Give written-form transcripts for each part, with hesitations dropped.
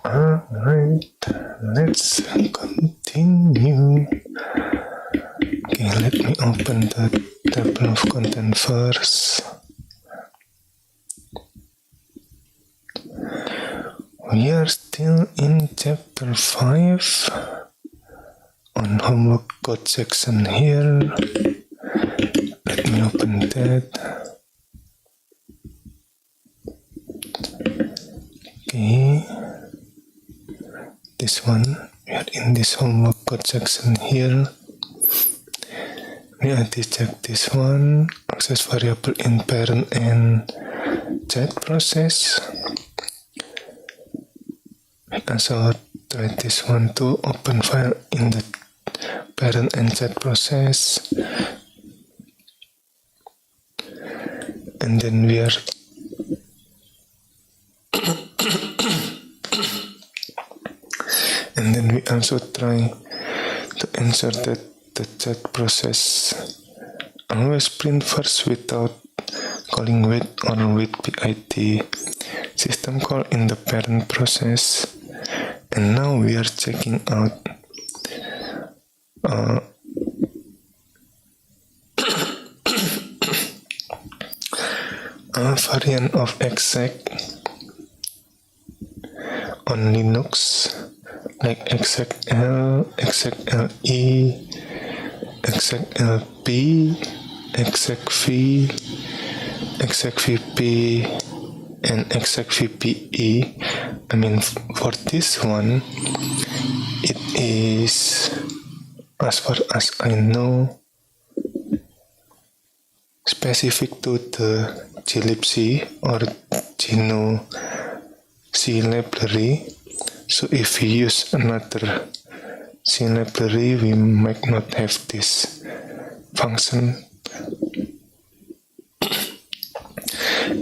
Alright, let's continue. Okay, let me open the table of content first. We are still in chapter 5 on homework code section here. Let me open that. Okay, this one, we are in this homework code section here. We need to check this one, access variable in parent and chat process. We also try this one to open file in the parent and chat process. And then we are and then we also try to ensure that the chat process always print first without calling with or with PID system call in the parent process. And now we are checking out a variant of exec on Linux, like execl, execle, execlp, execv, execvp, and execvpe. I mean, for this one, it is, as far as I know, specific to the glibc or GNU C library. So if we use another C library, we might not have this function.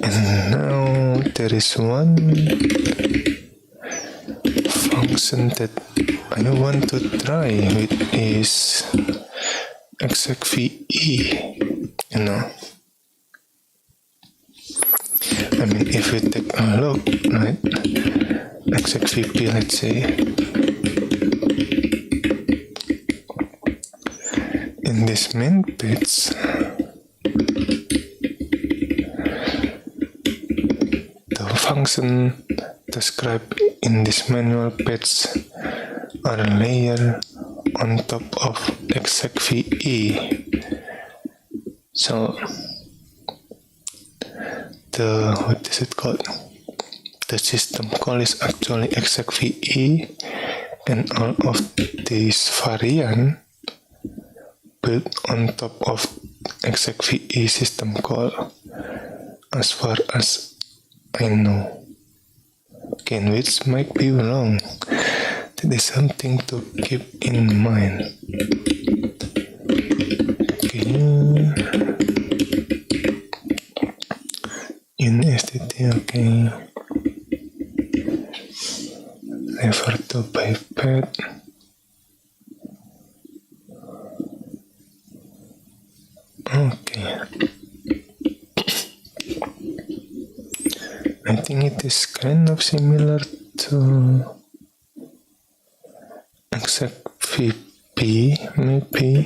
And now there is one function that I want to try, which is execve, you know. I mean, if we take a look, right, execvp, let's say, in this main page, the function described in this manual page are a layer on top of execve. So what is it called? The system call is actually execve, and all of these variant built on top of execve system call, as far as I know. Again, which might be wrong. That is something to keep in mind. Okay. In STT, okay. Refer to bypad. Okay. I think it is kind of similar to execvp, maybe.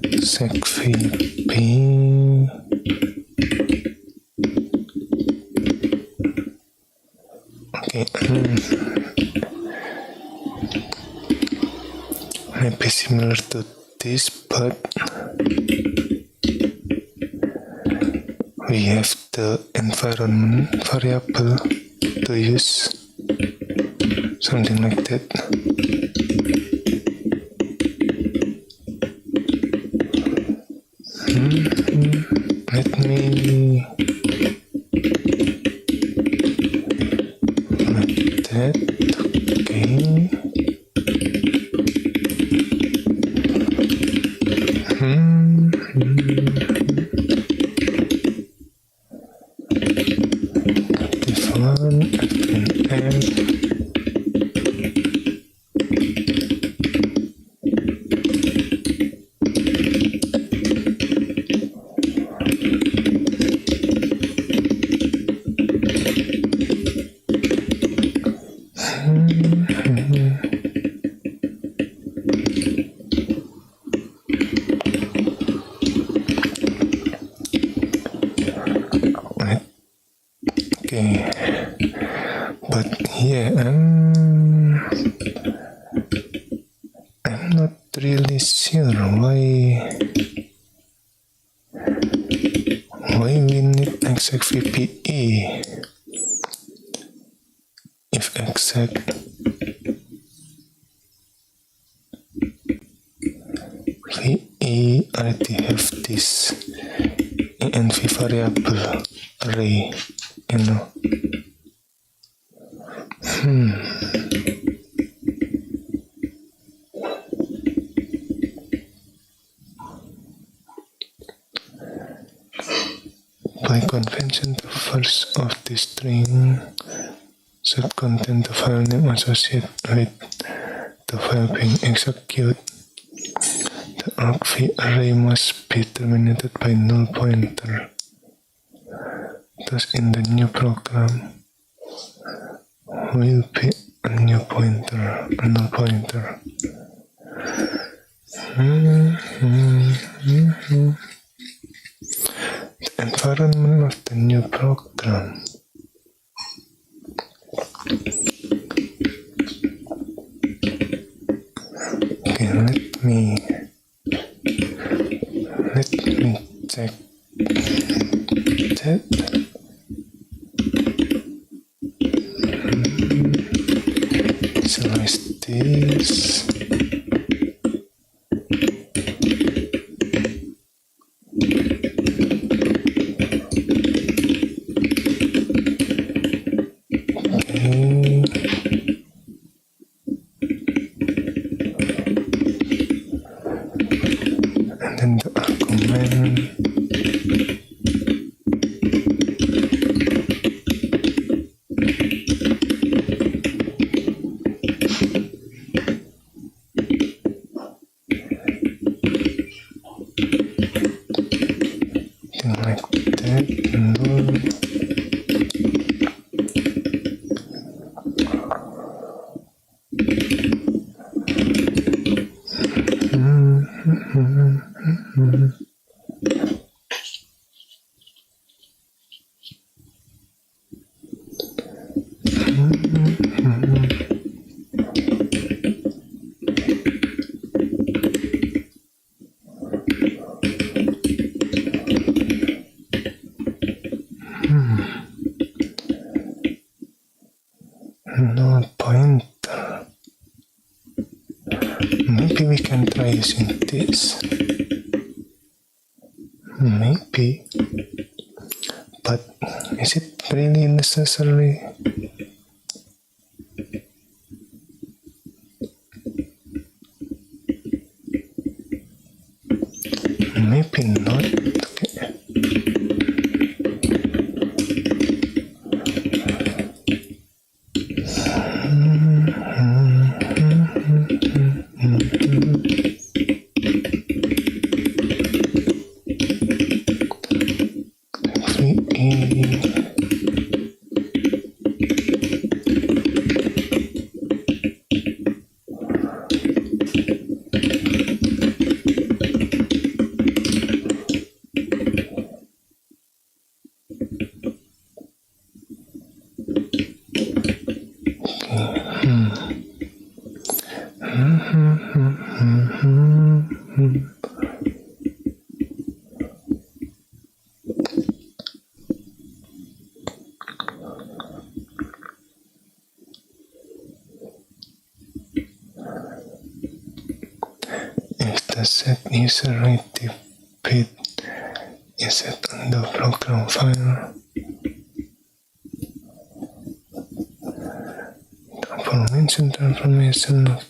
Execvp. Okay, maybe similar to this, but we have the environment variable to use, something like that. Let me like that. Okay. This one, and Yeah, I'm not really sure why we need exec VPE if exec VE already have this env variable array, you know. By convention, the first of the string should contain the file name associated with the file being executed. The argv array must be terminated by null pointer. Thus, in the new program will be a null pointer. The environment of the new program. Okay, let me check that. Select this. And then the argument. Like that, null pointer. Maybe we can try using this. Maybe. But is it really necessary? Maybe not. Okay. If the set user ready bit is set on the program file, the aforementioned information of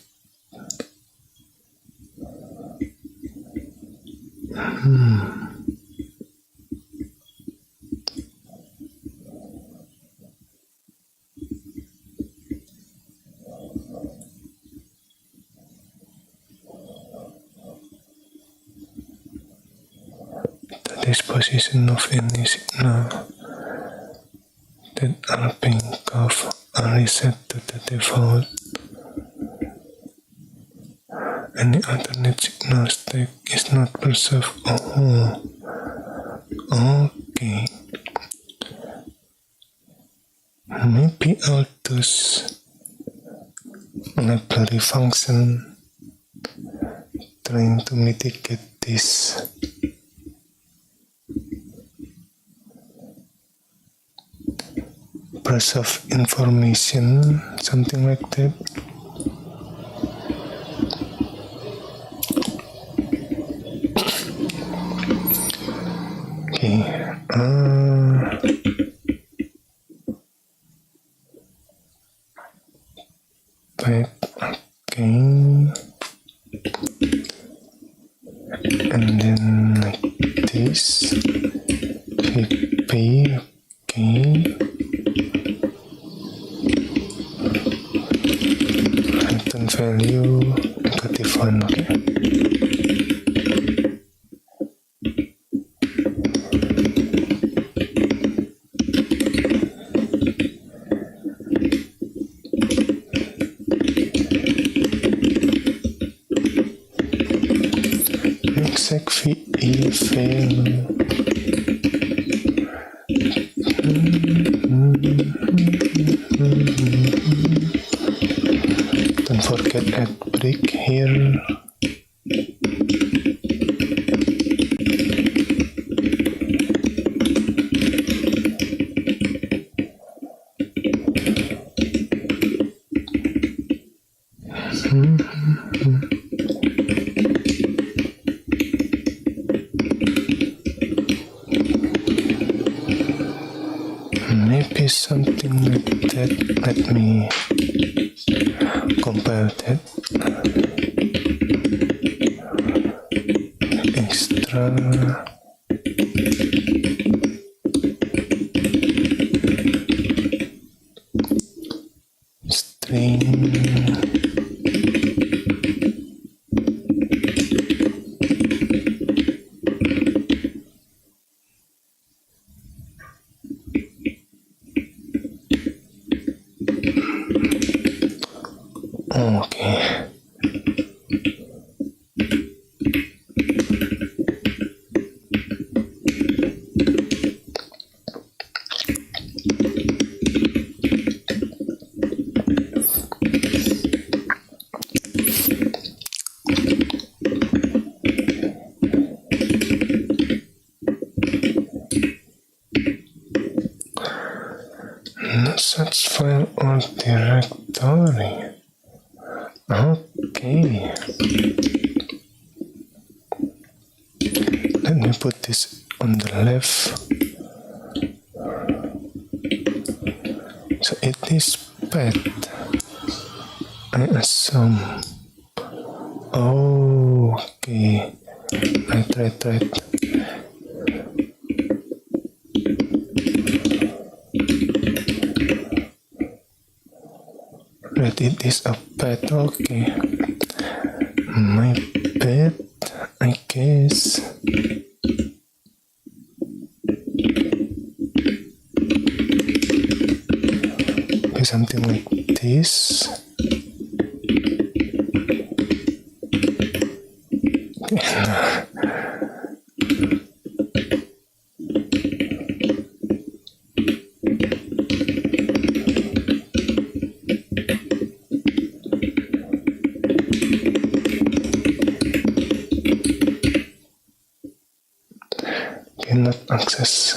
the disposition of any signal that are being called are reset to the default. Any alternate signal stack is not preserved. Oh, okay. Maybe maybe I'll use library function trying to mitigate this. Burst of information, something like that. Okay. Back. Okay. And then like this. VP. Okay. Return value -1. Okay. execve fail. Don't forget add break here. Maybe something like that. Let me compile that. Extra string. Okay. No such file or directory. Okay. Let me put this on the left. So it is path, I assume. Okay. Right. Right, it is a path. Okay. My bad, I guess. Okay, something like this. Cannot access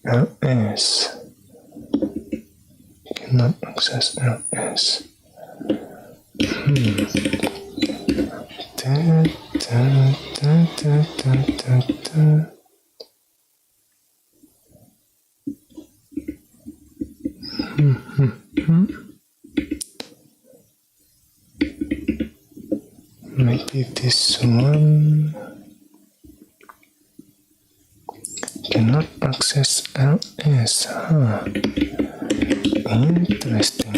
ls. Cannot access ls. Maybe this one. Cannot access ls. Interesting.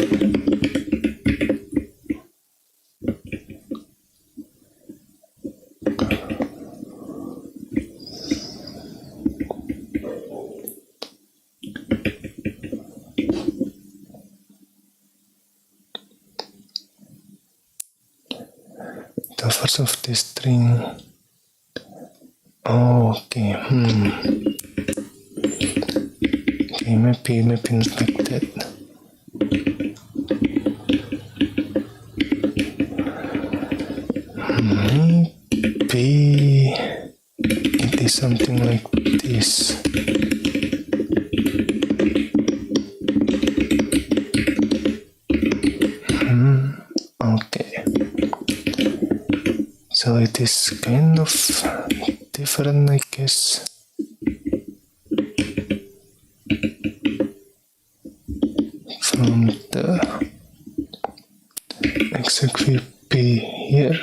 The first of the string. Okay. Okay, maybe not like that. is something like this. Okay. So it is kind of different, I guess. From the XQP here.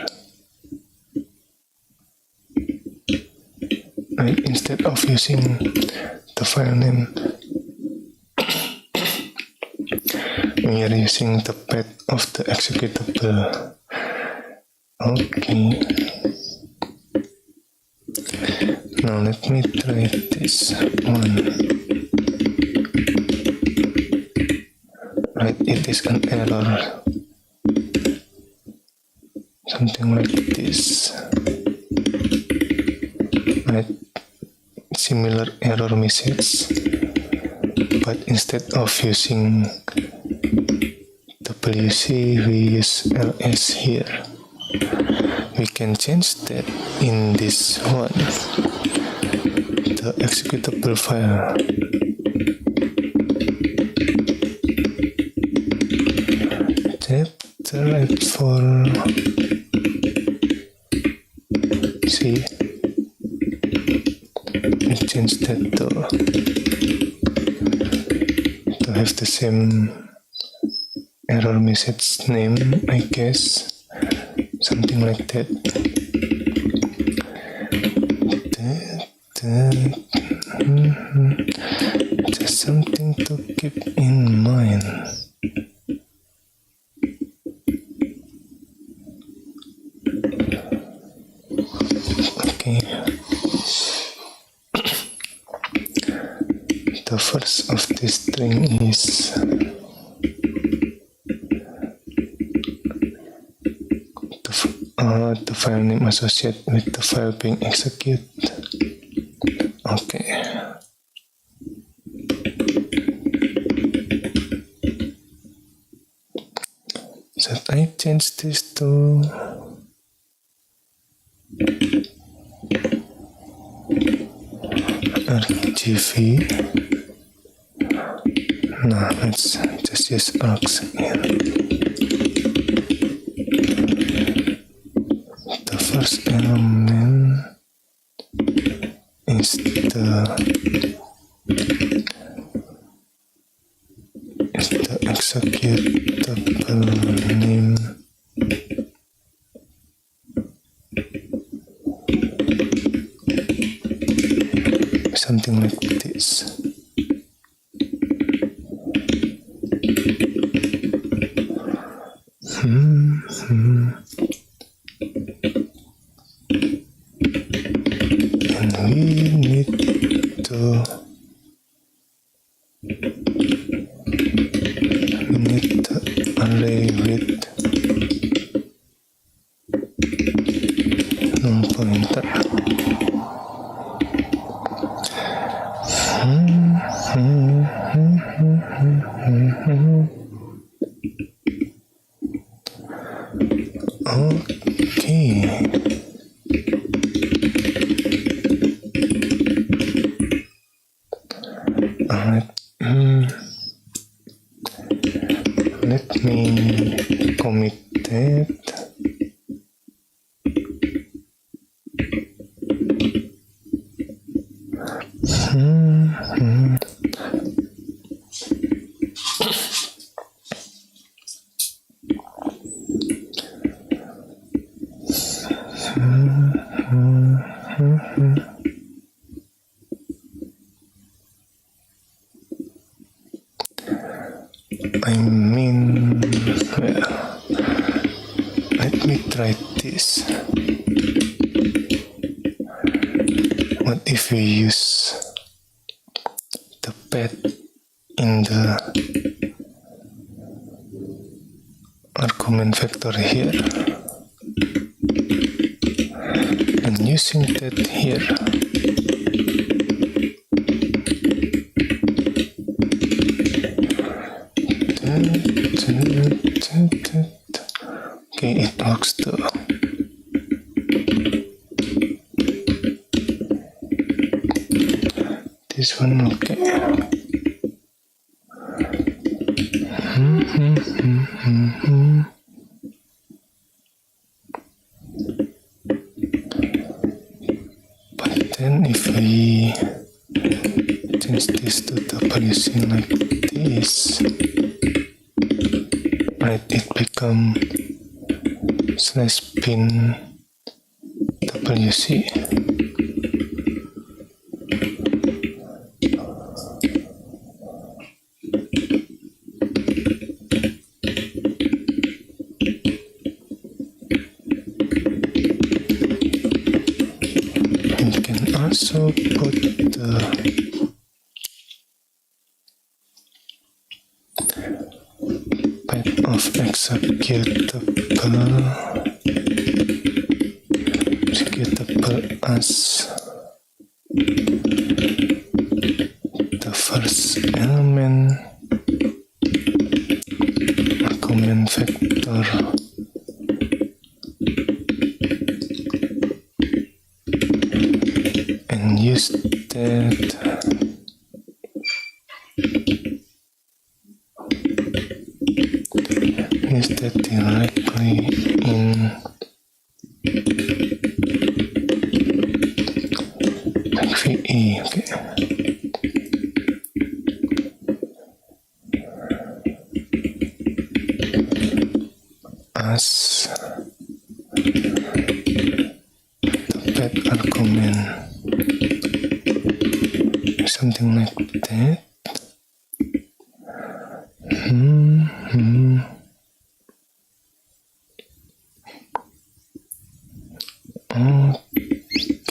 Right, instead of using the file name, we are using the path of the executable. Okay. Now let me try this one. Right, it is an error. Something like this. Right, similar error message, but instead of using WC, we use ls here. We can change that in this one, the executable file. Tap the right for C. We change that to have the same error message name, I guess. Something like that. Just something to keep in mind. Okay. The first of this string is the file name associated with the file being executed. Okay. So I change this to RGV. Nah, let's just use args here. The first element is the executable name. Something like this. And we need to array with null pointer. Okay. Let me commit that. I mean, well, let me try this. What if we use the path in the argument vector here and using that here? Okay, it works too. one, okay. But then if we change this to WC like this, right, it become slash bin WC. We can also put the path of executable as the first element argument vector and use that directly in VE, okay. As the path argument, something like that.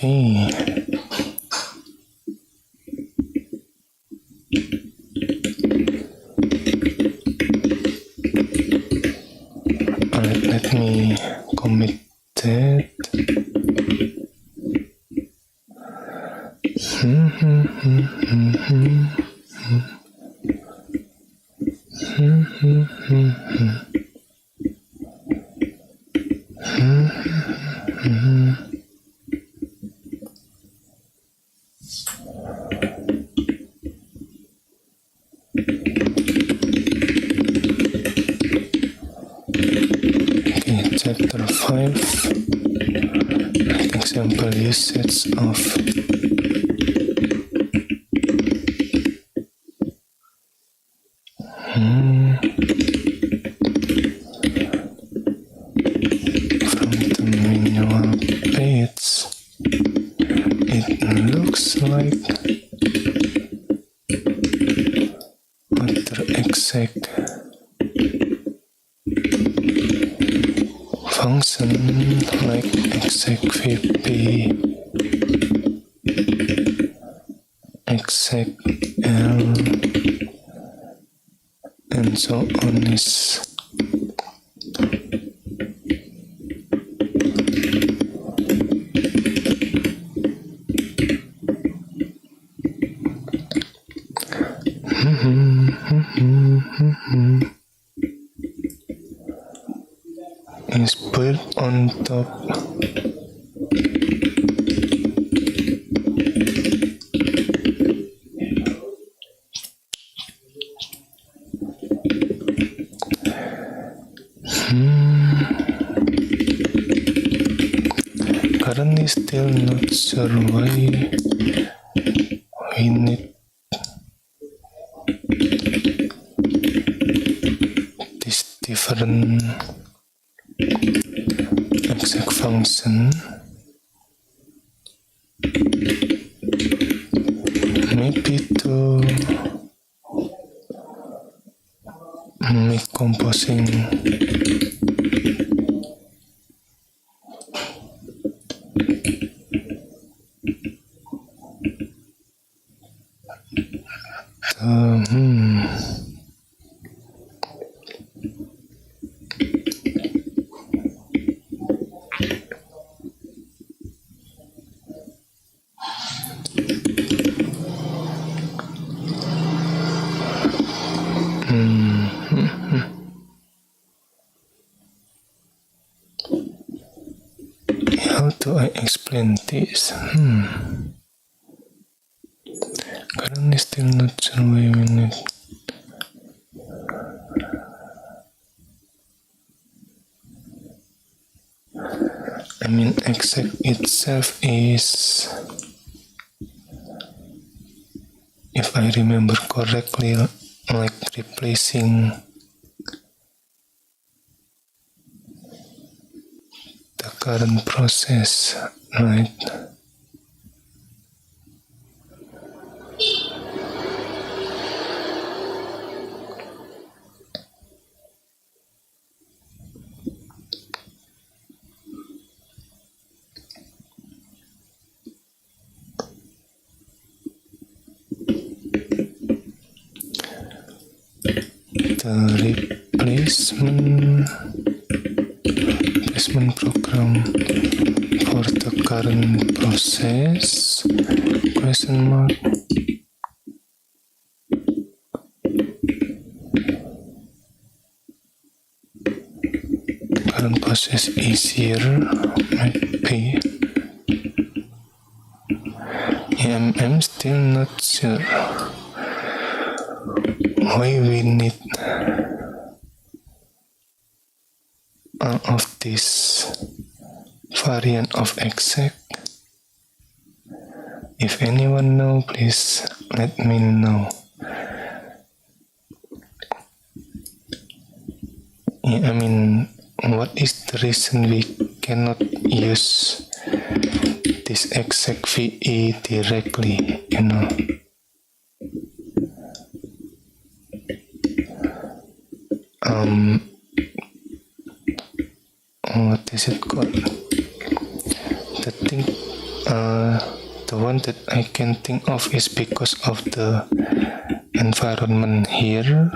Okay. Alright, let me commit that. Okay, chapter 5. Example usage of from the manual page. It looks like other exact function like exec vp, exec l, and so on is is built on top currently still not sure why we need this different exec function. Maybe to make composing how do I explain this? Currently one is still not sure why we need. I mean, exec itself is, if I remember correctly, like replacing the current process, right? The replacement program for the current process, question mark. Current process easier, might be. Yeah, I'm still not sure why we need all of this variant of exec. If anyone know, please let me know. Yeah, I mean, what is the reason we cannot use this exec VE directly, you know? What is it called? The one that I can think of is because of the environment here.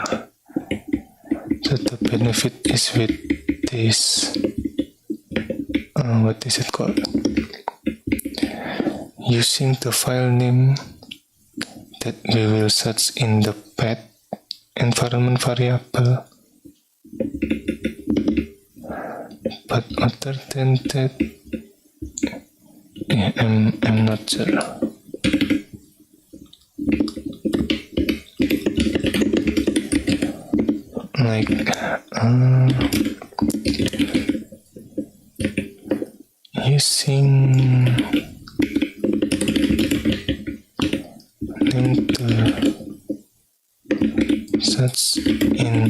So the benefit is with this, what is it called? Using the file name that we will search in the path environment variable. But other than that, yeah, I'm not sure. Like, using name to search in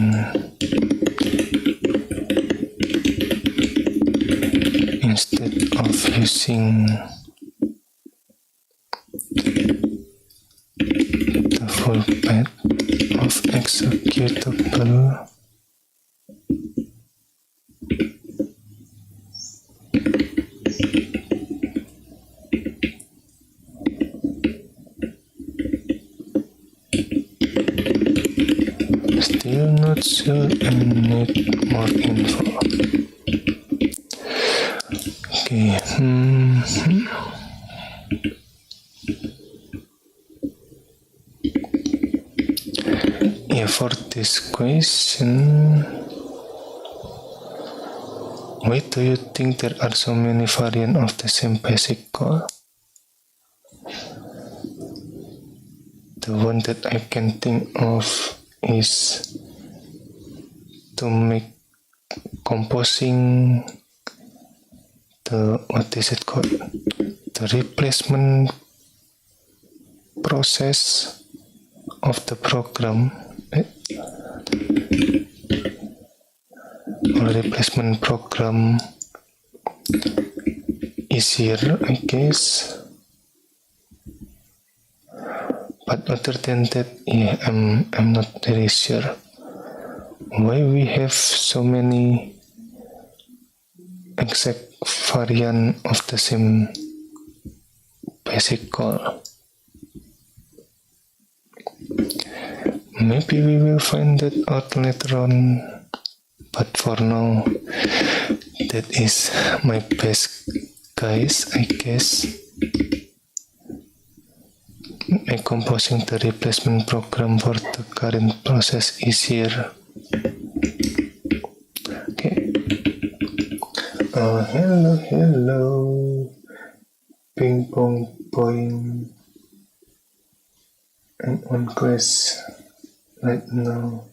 instead of using the full path of executable. Still not sure and need more info. Okay. Yeah, for this question, why do you think there are so many variants of the same basic call? The one that I can think of is to make composing the, what is it called? The replacement process of the program, or replacement program easier, I guess. But other than that, yeah, I'm not very sure why we have so many exact variant of the same basic call. Maybe we will find that out later on, but for now, that is my best guess, I guess. Composing the replacement program for the current process easier. Okay. Hello. Ping pong point. and on class right now.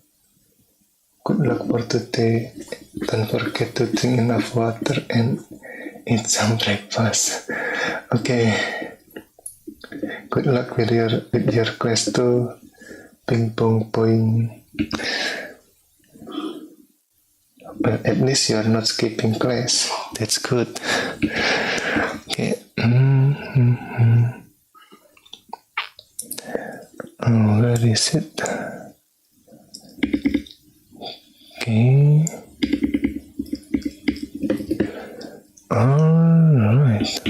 Good luck for today. Don't forget to drink enough water and eat some breakfast. Okay. Good luck with your quest too. Ping pong point. Well, at least you are not skipping class. That's good. Okay. Oh, where is it? Okay. Alright.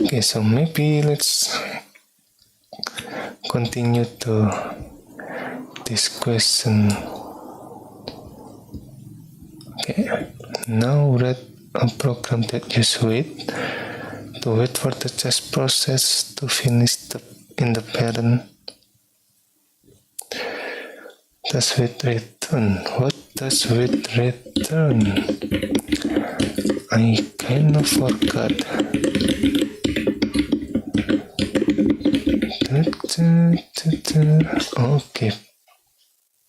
Okay, so maybe let's continue to this question. Okay, now read a program that uses wait for the test process to finish in the parent. Does wait return? What does wait return? I kind of forgot. Okay,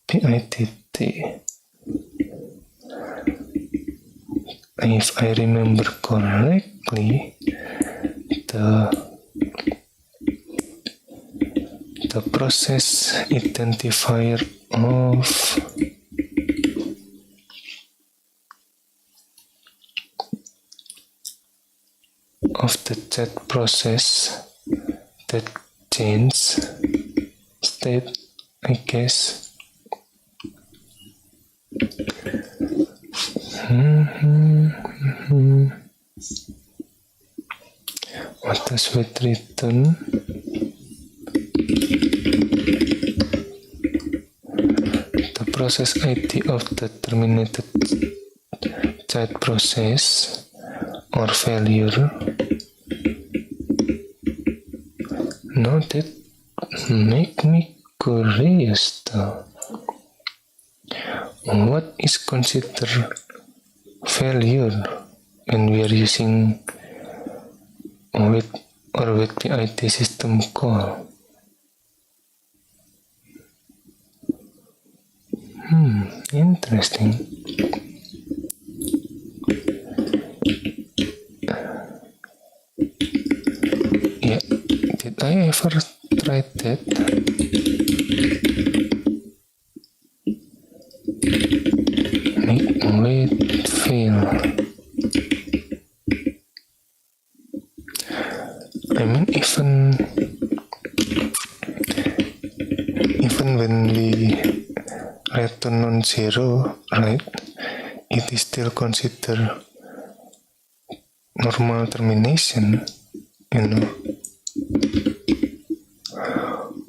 PITT. If I remember correctly, the process identifier of the chat process that change state, I guess. What does wait return? The process ID of the terminated chat process or failure. Now that make me curious though. What is considered failure when we are using wait PID system call? Interesting. Yeah, did I ever try that? Make wait fail. I mean, even when we return non-zero, right? It is still considered normal termination, you know.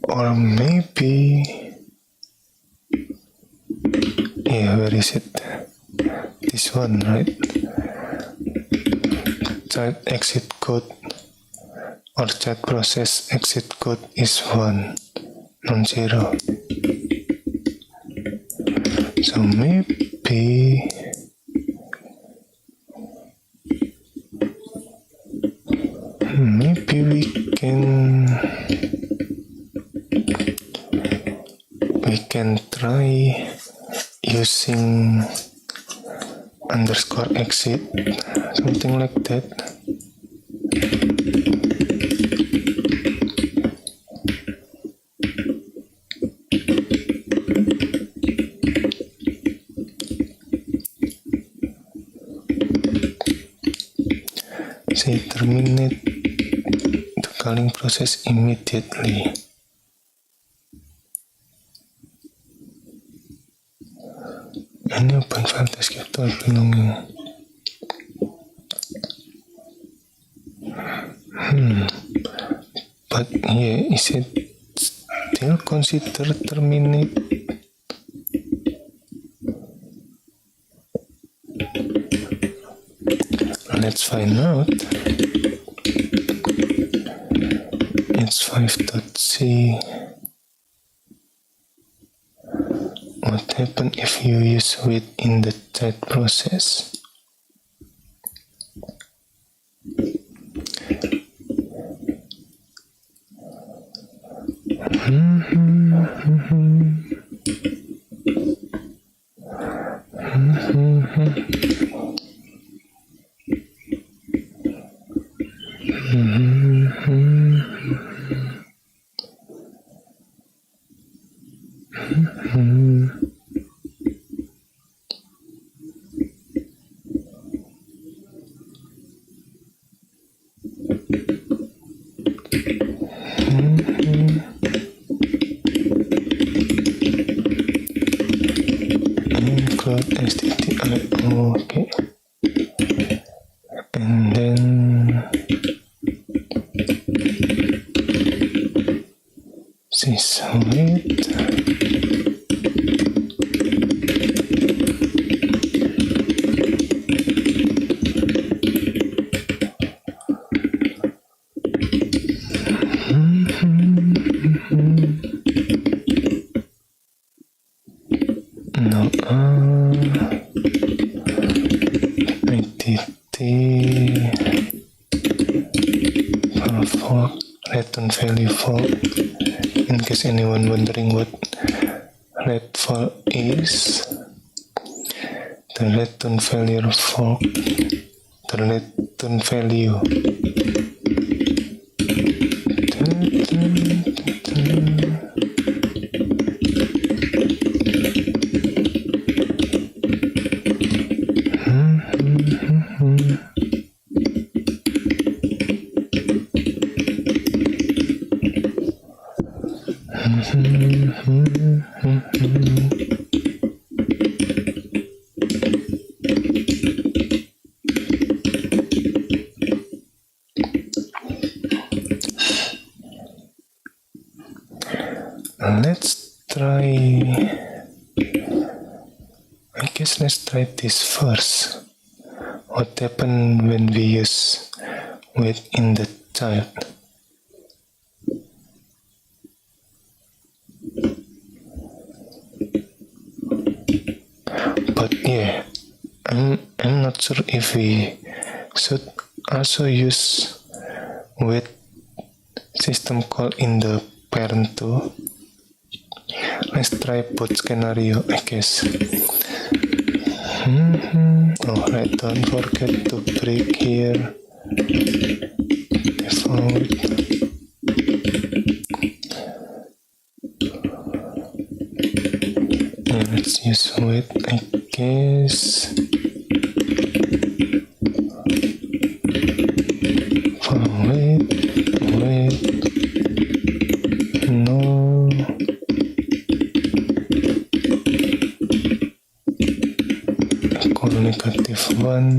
Or maybe, yeah, where is it? This one, right? Child exit code or chat process exit code is 1, non-zero. So maybe we can try using underscore exit, something like that. Say terminate the calling process immediately. Any open file descriptor belonging. But yeah, is it still considered terminate? Let's find out. It's 5.c. What happens if you use wait in the chat process? Include STTI. Okay. And then this width. No, identity for return value for, in case anyone wondering what readval is, the return value for the return value. Let's try this first. What happens when we use width in the child? But yeah, I'm not sure if we should also use width system call in the parent too. Let's try both scenario, I guess. Alright, don't forget to break here. Default. Yeah, let's use width, I guess. For width, no. Equal -1.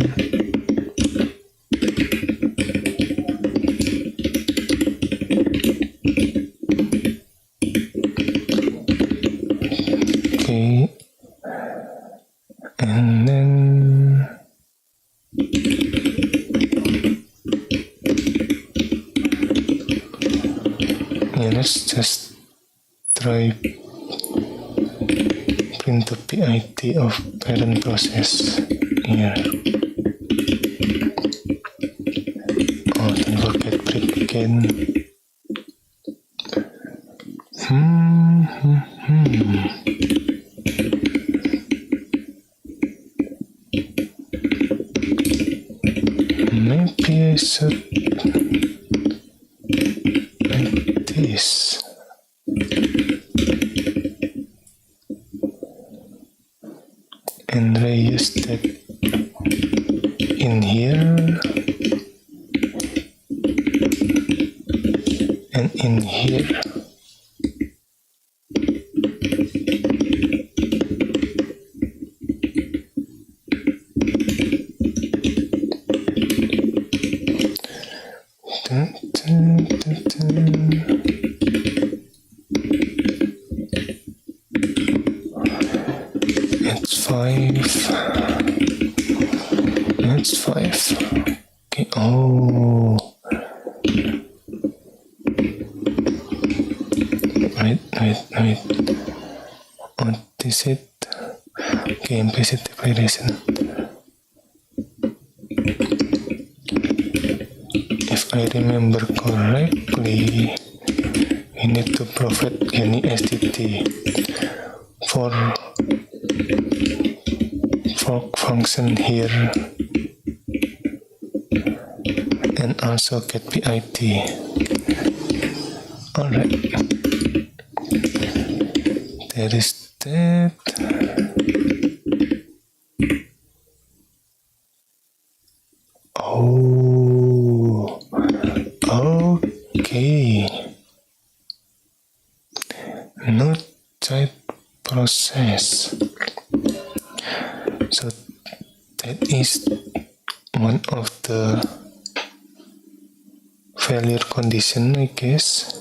Okay, and then yeah, let's just try print the PID of parent process here. Oh, don't forget break again. Maybe I should like this. And reuse that in here and in here. It's 5. Okay, oh. Wait. What is it? Okay, implicit declaration. If I remember correctly, we need to provide any STT for fork function here and also get PID. Alright, there is that. Oh, okay. No child process. So that is one of the failure condition, I guess.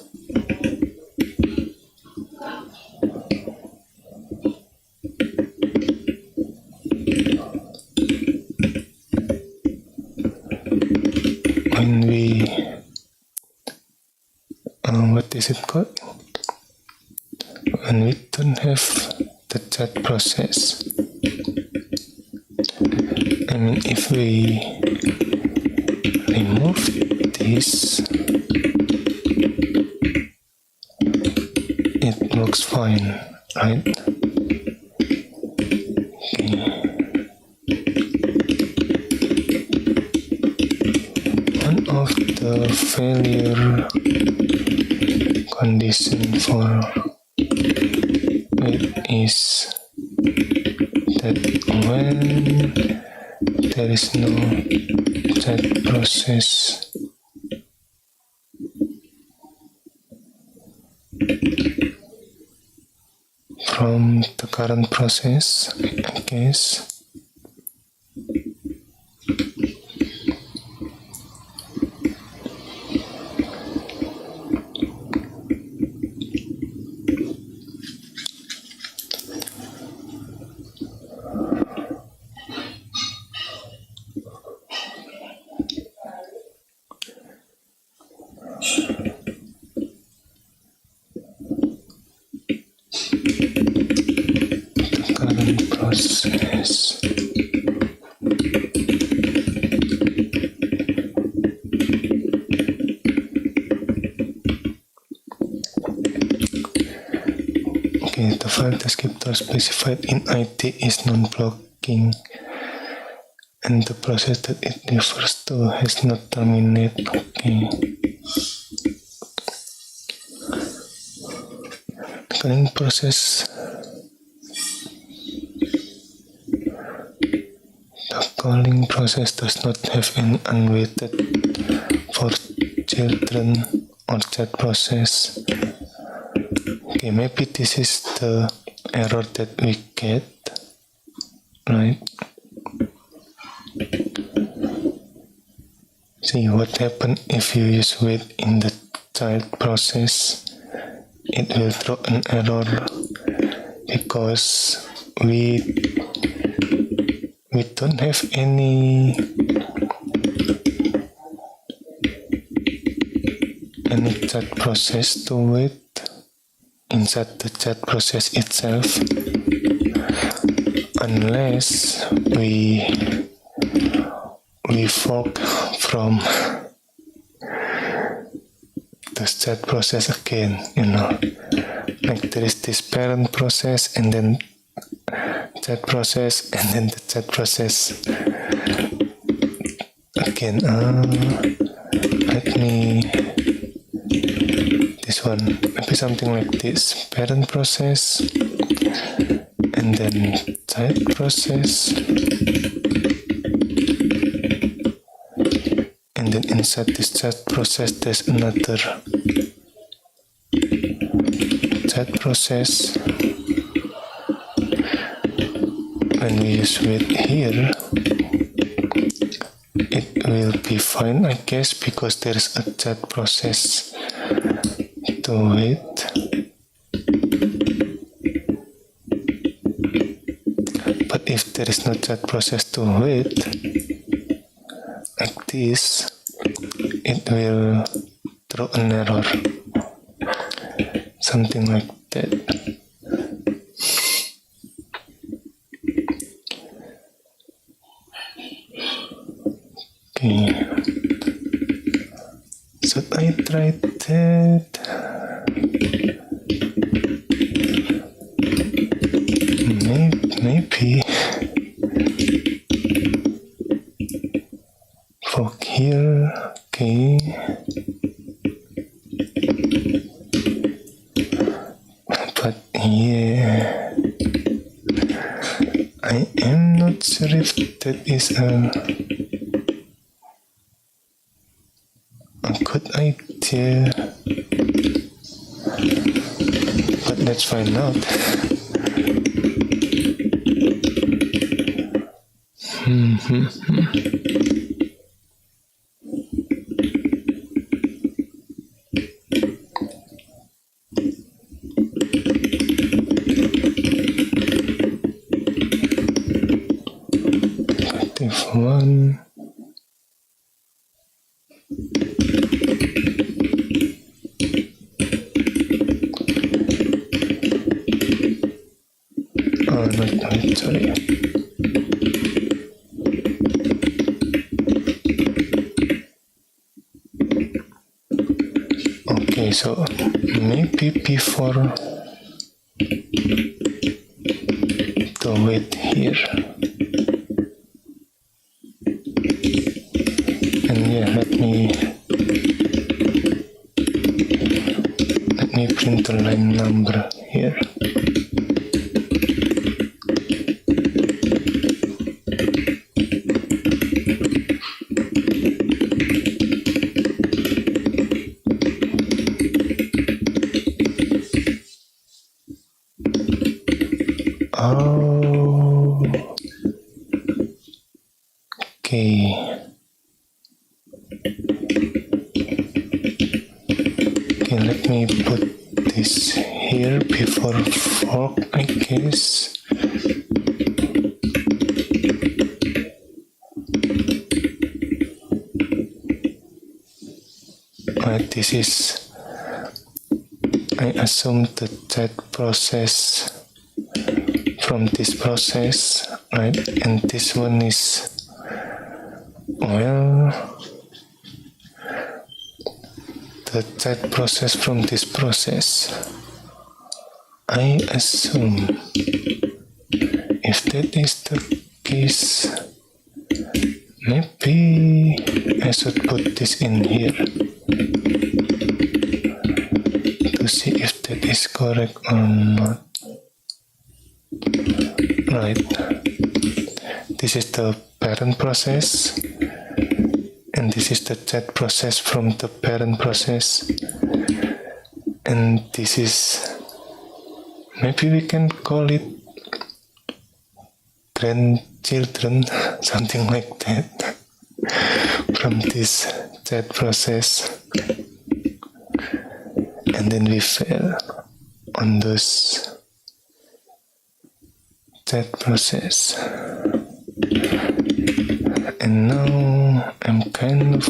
When we what is it called? When we don't have the chat process. I mean, if we remove this, it looks fine, right? Okay. One of the failure condition for it is that when there is no chat process, from the current process, I guess. Current process. Okay, the file descriptor specified in ID is non-blocking, and the process that it refers to has not terminated. Okay. The current process. The calling process does not have an unweighted for children or chat process. Okay, maybe this is the error that we get, right? See what happens if you use wait in the child process. It will throw an error because we don't have any chat process to wait inside the chat process itself, unless we fork from the chat process again, like there is this parent process and then chat process and then the chat process again. Let me this one, maybe something like this: parent process and then child process, and then inside this chat process there's another chat process. When we use wait here, it will be fine, I guess, because there is a chat process to wait. But if there is no chat process to wait, like this, it will throw an error, something like that. Okay, should I try that? Maybe. Fog here, okay. But yeah, I am not sure if that is a good idea, but let's find out. One. Oh, not, sorry. Okay, so maybe before the wait here. And yeah, let me print the line number here. Oh, okay. Okay, let me put this here before fork, I guess. Right, this is, I assume the chat process from this process, right? And this one is, well, the chat process from this process. I assume if that is the case, maybe I should put this in here to see if that is correct or not. Right, this is the parent process and this is the chat process from the parent process, and this is, maybe we can call it grandchildren, something like that, from this chat process. And then we fail on those chat process. And now I'm kind of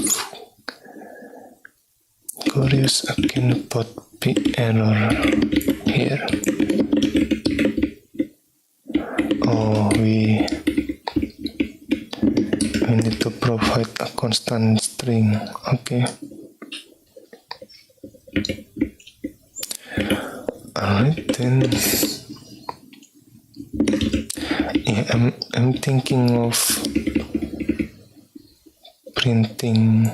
curious again about the error here. Oh, we need to provide a constant string. Okay. Alright then. Yeah, I'm thinking of printing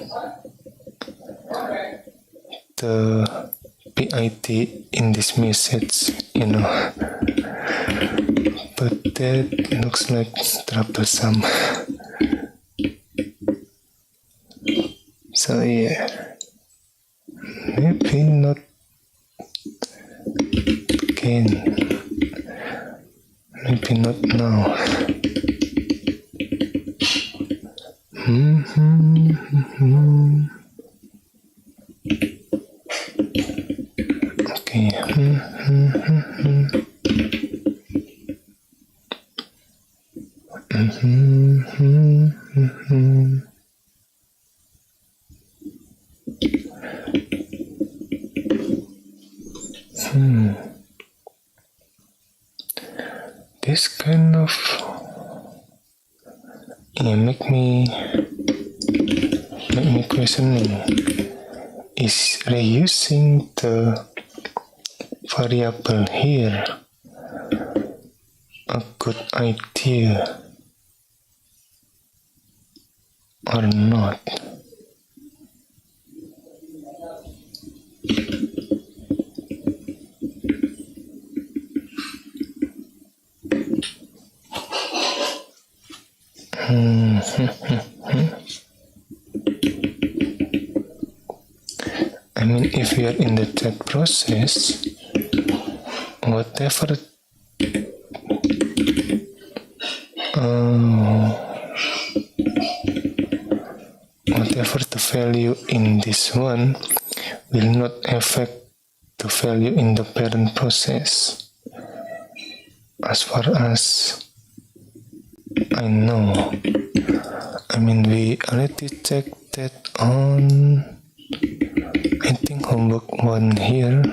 the PID in this message, you know. But that looks like troublesome. So yeah, maybe not again. Maybe not now. Okay. This kind of make me questioning, is reusing the variable here a good idea? or not. I mean, if we are in the chat process, whatever whatever the value in this one will not affect the value in the parent process, as far as I know. I mean, we already checked that on, I think, homework 1 here.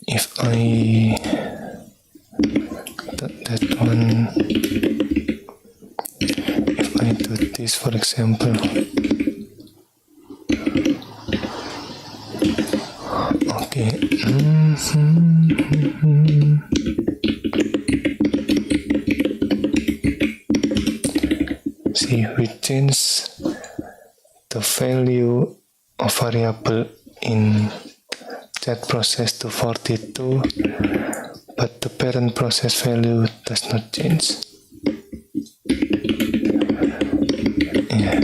If I that one, if I do this, for example, okay, see, we change the value of variable in chat process to 42, but the parent process value does not change. Yeah.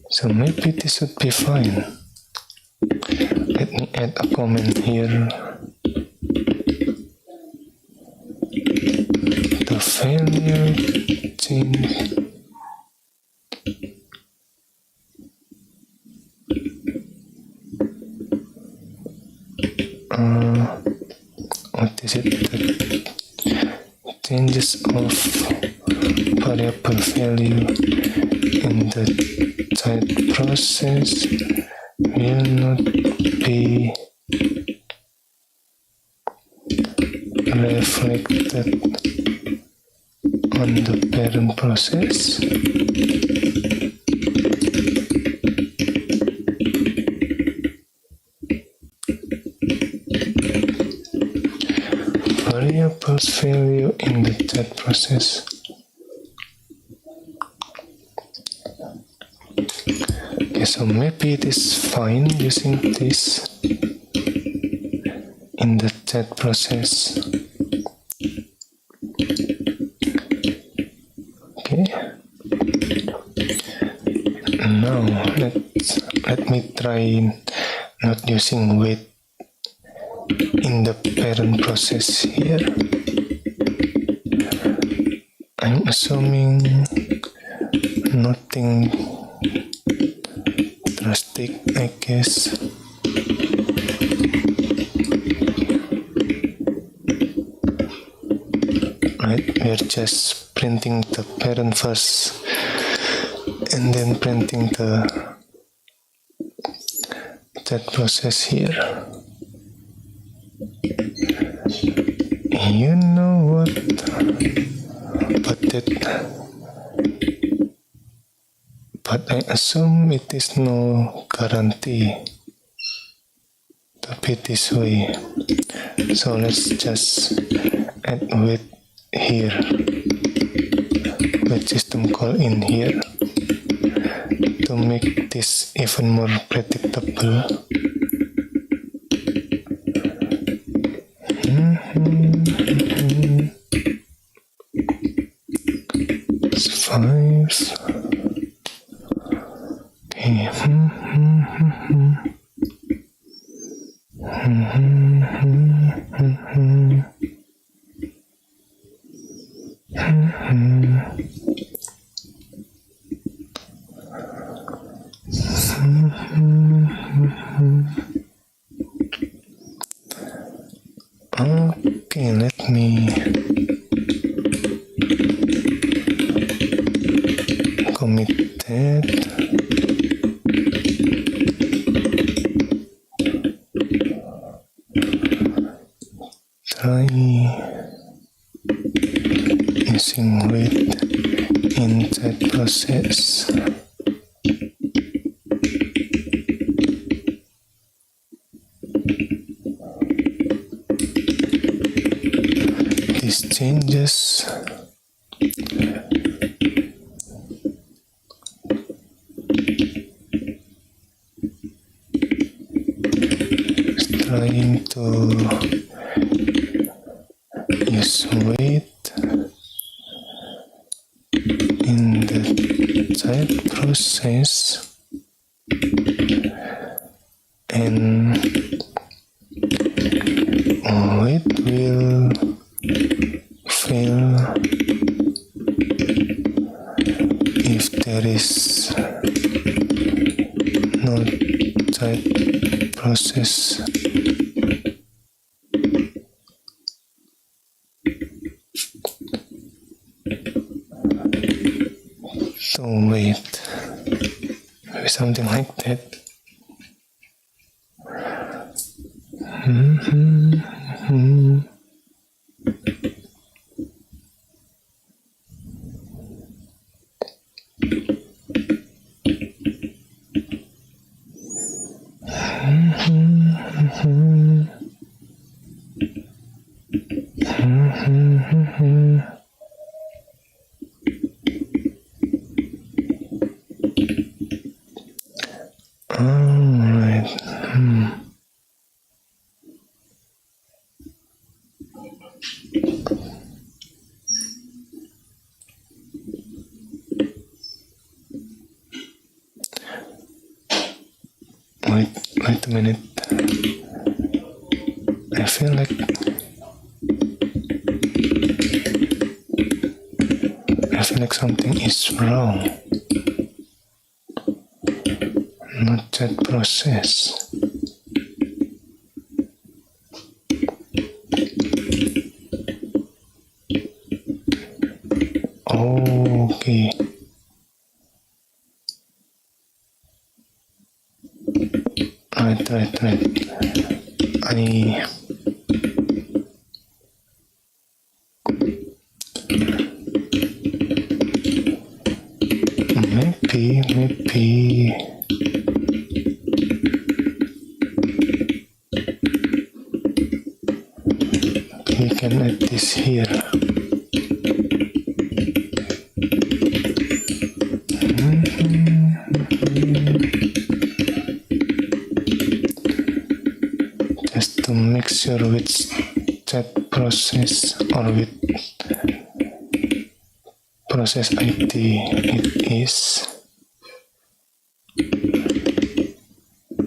So maybe this should be fine. Let me add a comment here. The value change. What is it? The changes of variable value in the child process will not be reflected on the parent process. Variables value in the chat process. Okay, so maybe it is fine using this in the chat process. Okay. Now let me try not using weight in the parent process here. I'm assuming nothing drastic, I guess. Right, we're just printing the parent first and then printing the chat process here. You know what? But I assume it is no guarantee to be this way. So let's just add weight here, with system call in here, to make this even more predictable. It's 5. Okay. Okay, let me commit that. Try using weight in chat process. these changes. Trying to use weight in the type process, and weight will fail if there is no type process. So wait, maybe something like that. Alright. Wait a minute. I feel like something is wrong. Not that process. Okay. Right. Maybe we can add this here. Just to make sure which chat process or with process ID it is.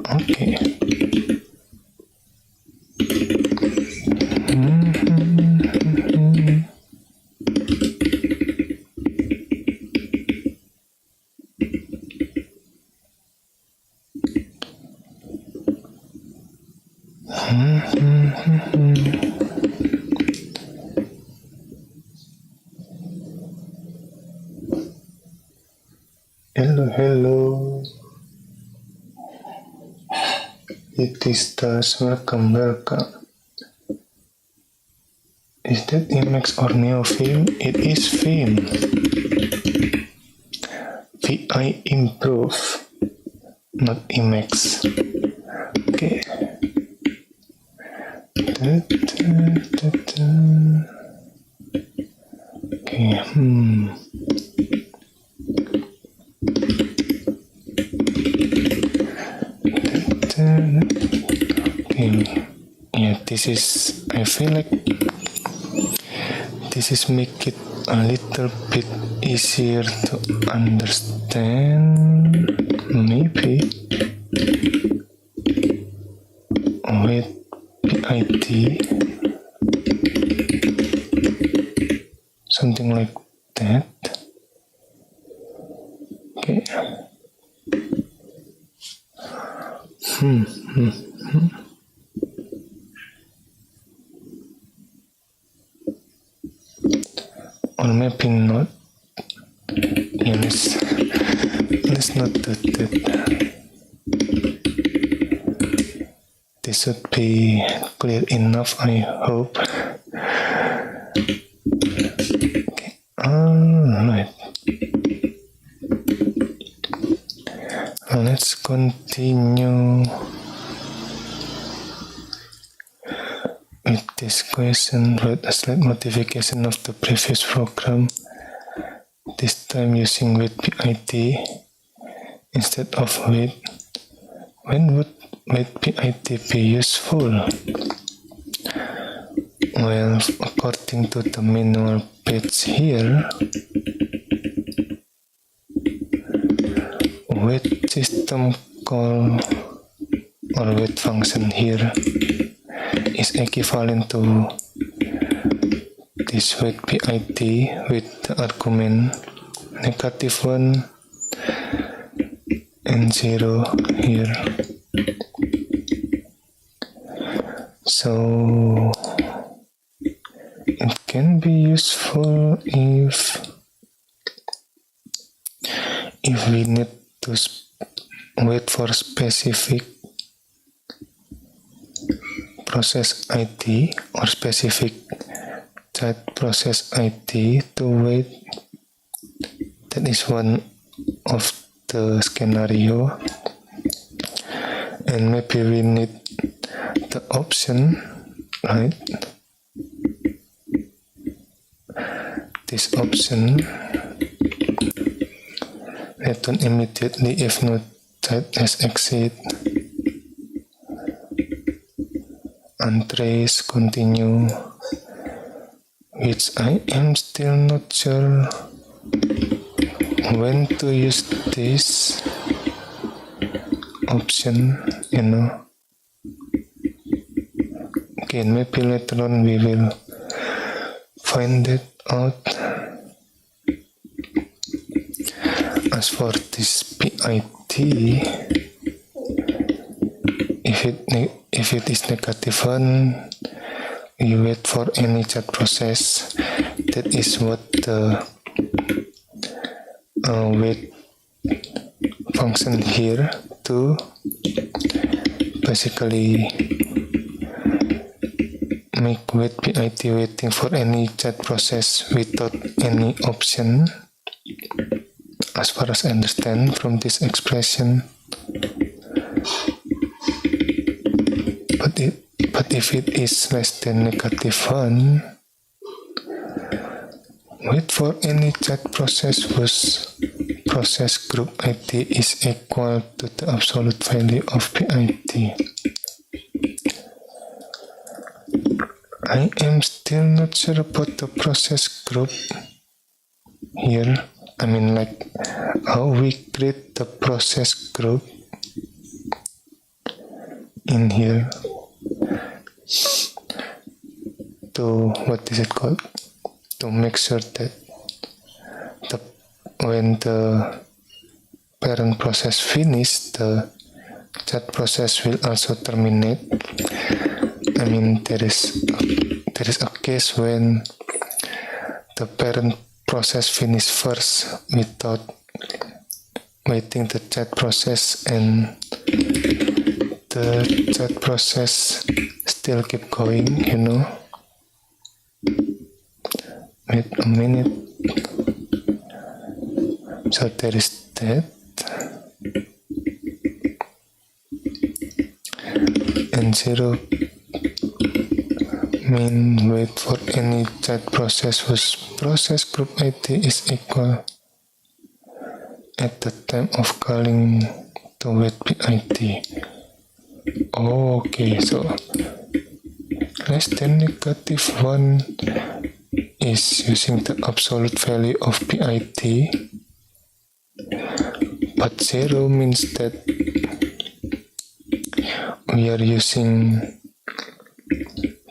Okay. Hello. It is Stars. Welcome. Is that Emacs or NeoVim? It is Vim. VI improve, not Emacs. Okay. Okay. Okay. Yeah, this is. I feel like this is make it a little bit easier to understand. Maybe with ID, something like that. Okay. Or maybe not. Yeah, let's not do that. This should be clear enough, I hope. Okay. Alright. Let's continue with this question with a slight modification of the previous program, this time using waitPID instead of wait. When would waitPID be useful? Well, according to the manual page here, wait system call or wait function here is equivalent to this waitPID with the argument -1 and 0 here. So it can be useful if we need to wait for specific process ID or specific chat process ID to wait. That is one of the scenario, and maybe we need the option, right? This option return immediately if no chat has exit. Untrace continue, which I am still not sure when to use this option, Okay, maybe later on we will find it out. As for this PID, if it is -1, you wait for any chat process. That is what the wait function here to basically make waitPID waiting for any chat process without any option, as far as I understand from this expression. But if it is less than -1, wait for any chat process whose process group ID is equal to the absolute value of PID. I am still not sure about the process group here. I mean, like how we create the process group in here to, what is it called, to make sure that when the parent process finish, the chat process will also terminate. I mean, there is a case when the parent process finish first without waiting the chat process, and the chat process still keep going, Wait a minute. So there is that. And 0 mean wait for any chat process whose process group ID is equal at the time of calling to waitPID. Okay, so less than -1 is using the absolute value of PID, but 0 means that we are using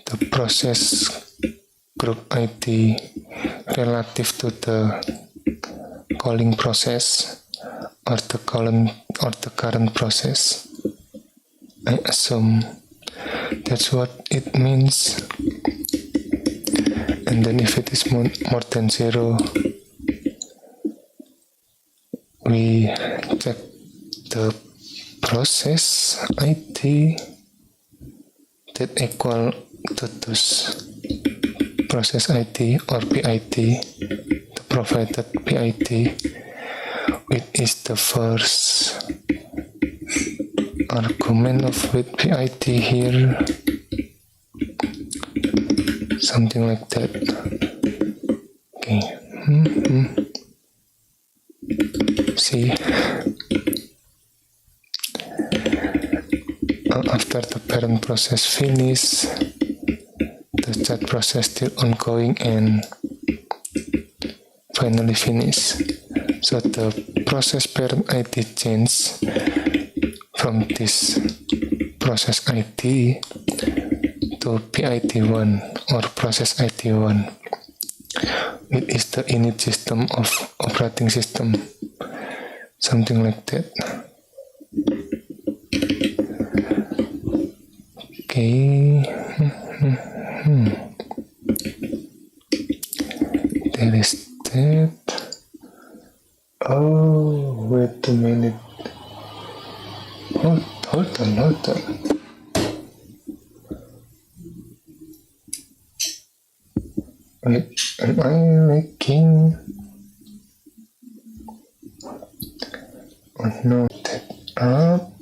the process group ID relative to the calling process or the current process. I assume that's what it means. And then if it is more than 0, we check the process ID that equal to this process ID or PID, the provided PID, which is the first argument of waitPID here. something like that. Okay. See, after the parent process finish, the child process still ongoing and finally finish. So the process parent ID change from this process ID to PID1 or process ID1. It is the init system of operating system, something like that. Okay. There is that. Oh, wait a minute. Hold on. Wait, am I making... Oh no, that up.